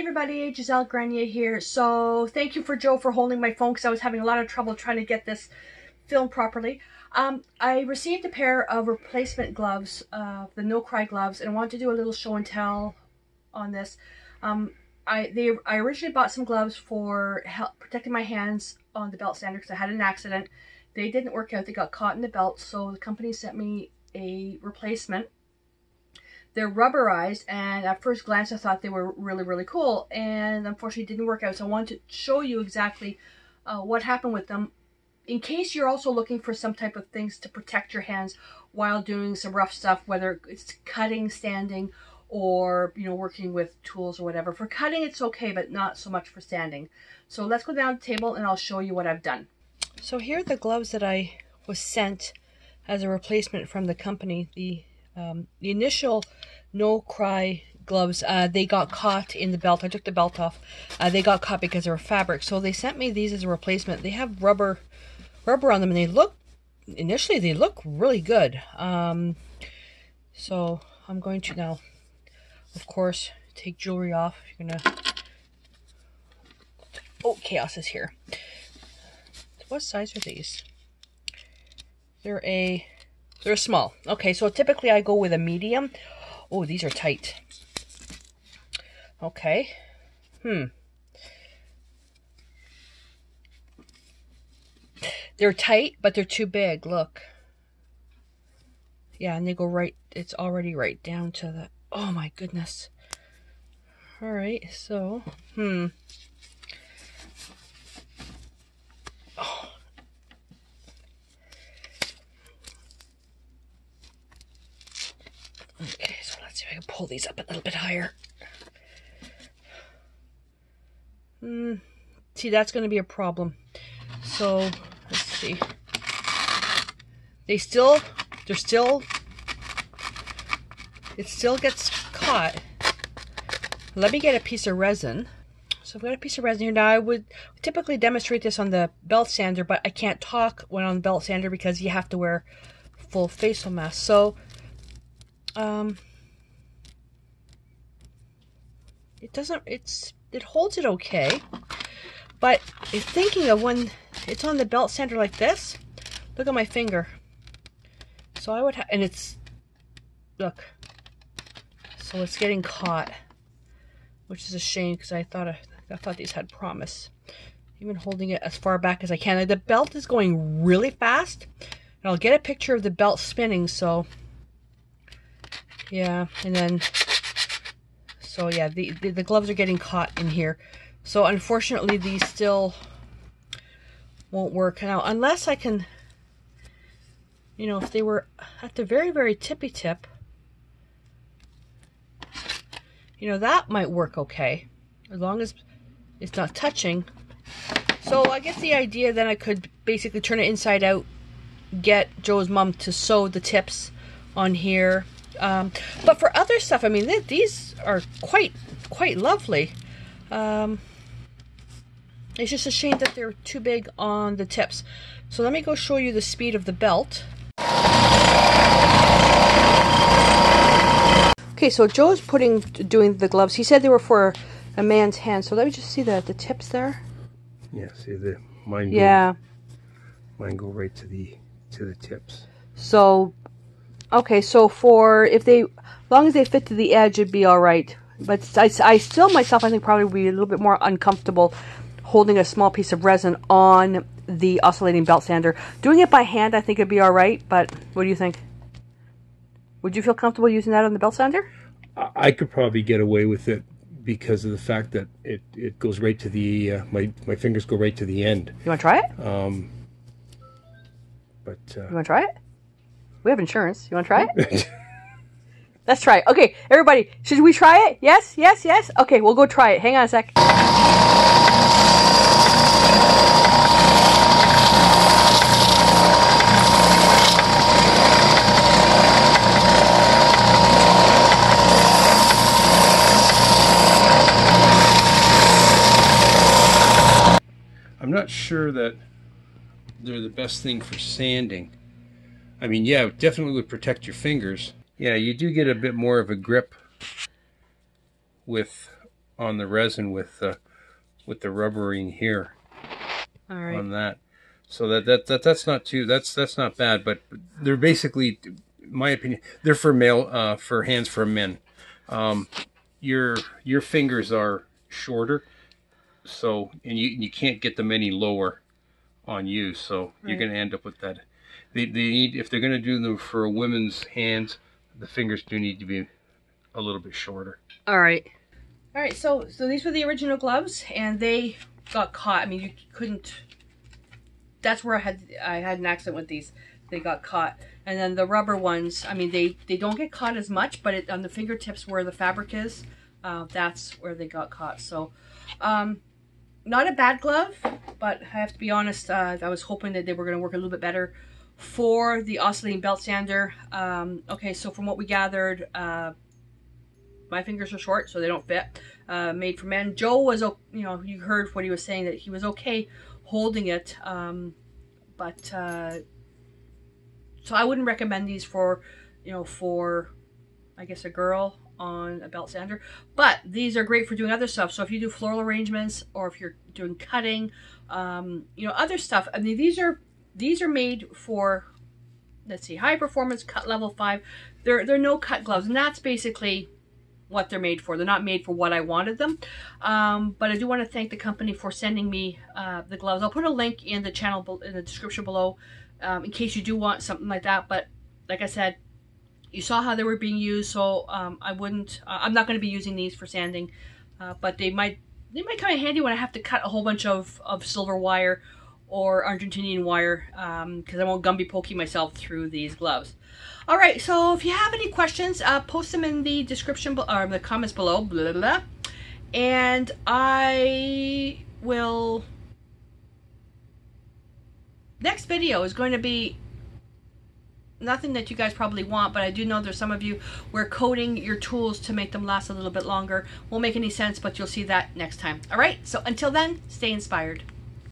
everybody, Gisele Grenier here. So thank you for Joe for holding my phone because I was having a lot of trouble trying to get this filmed properly. I received a pair of replacement gloves, the No Cry gloves, and I wanted to do a little show and tell on this. I originally bought some gloves for protecting my hands on the belt sander because I had an accident. They didn't work out. They got caught in the belt, so the company sent me a replacement. They're rubberized, and at first glance I thought they were really cool, and unfortunately it didn't work out. So I wanted to show you exactly what happened with them, in case you're also looking for some type of things to protect your hands while doing some rough stuff, whether it's cutting, standing, or working with tools or whatever. For cutting it's okay, but not so much for standing. So let's go down the table and I'll show you what I've done. So here are the gloves that I was sent as a replacement from the company. The initial No Cry gloves, they got caught in the belt. I took the belt off. They got caught because they were fabric. So they sent me these as a replacement. They have rubber on them, and they look really good. So I'm going to now, of course, take jewelry off. You're gonna. Oh, chaos is here. What size are these? They're small. Okay, so typically I go with a medium. Oh, these are tight. Okay. They're tight, but they're too big. Look. Yeah, and they go right, it's already right down to the, oh my goodness. All right, so, Oh. Okay, so let's see if I can pull these up a little bit higher. See, that's going to be a problem. So, let's see. It still gets caught. Let me get a piece of resin. So I've got a piece of resin here. Now I would typically demonstrate this on the belt sander, but I can't talk when on the belt sander because you have to wear full facial mask. So it holds it okay, but thinking of when it's on the belt sander like this, look at my finger. So I would have, and look, so it's getting caught, which is a shame because I thought these had promise. Even holding it as far back as I can. The belt is going really fast, and I'll get a picture of the belt spinning. So yeah, and then so yeah, the gloves are getting caught in here. So unfortunately, these still won't work now unless I can. If they were at the very tippy tip, that might work okay, as long as it's not touching. So I guess the idea then I could basically turn it inside out, get Joe's mom to sew the tips on here. But for other stuff, I mean, these are quite lovely. It's just a shame that they're too big on the tips. So let me go show you the speed of the belt. Okay, so Joe's doing the gloves. He said they were for a man's hand. So let me just see the tips there. Yeah, see mine. Yeah. Mine go right to the tips. So, okay, so as long as they fit to the edge, it'd be all right. But I still myself, I think probably would be a little bit more uncomfortable holding a small piece of resin on the oscillating belt sander. Doing it by hand, I think it'd be all right. But what do you think? Would you feel comfortable using that on the belt sander? I could probably get away with it because of the fact that it goes right to the my fingers go right to the end. You want to try it? But you want to try it? We have insurance. You want to try it? Let's try it. Okay, everybody, should we try it? Yes. Okay, we'll go try it. Hang on a sec. I'm not sure that they're the best thing for sanding. I mean, yeah, it definitely would protect your fingers. Yeah, you do get a bit more of a grip with on the resin with the rubbering here. All right. On that. So that's not too that's not bad, but they're basically, in my opinion, they're for male for hands for men. Your fingers are shorter, so and you can't get them any lower on you, so you're going to end up with that. They need, if they're going to do them for a women's hands, the fingers do need to be a little bit shorter. All right. All right, so these were the original gloves, and they got caught. I mean, you couldn't. That's where I had an accident with these. They got caught, and then the rubber ones. I mean, they don't get caught as much, but on the fingertips where the fabric is, that's where they got caught. So, not a bad glove, but I have to be honest. I was hoping that they were going to work a little bit better for the oscillating belt sander. Okay, so from what we gathered, my fingers are short, so they don't fit. Made for men. Joe was, you know, you heard what he was saying, that he was okay holding it, but so I wouldn't recommend these for, you know, for I guess a girl on a belt sander. But these are great for doing other stuff. So if you do floral arrangements, or if you're doing cutting, you know, other stuff. I mean, these are made for, let's see, high performance cut level 5. They're no cut gloves, and that's basically what they're made for. They're not made for what I wanted them. But I do want to thank the company for sending me the gloves. I'll put a link in the channel, in the description below, in case you do want something like that. But like I said, you saw how they were being used, so I'm not going to be using these for sanding, but they might come in handy when I have to cut a whole bunch of silver wire or Argentinian wire, because I won't Gumby pokey myself through these gloves. All right, so if you have any questions, post them in the description or the comments below, blah, blah, blah, and I will. Next video is going to be nothing that you guys probably want, but I do know there's some of you where coating your tools to make them last a little bit longer won't make any sense, but you'll see that next time. All right, so until then, stay inspired.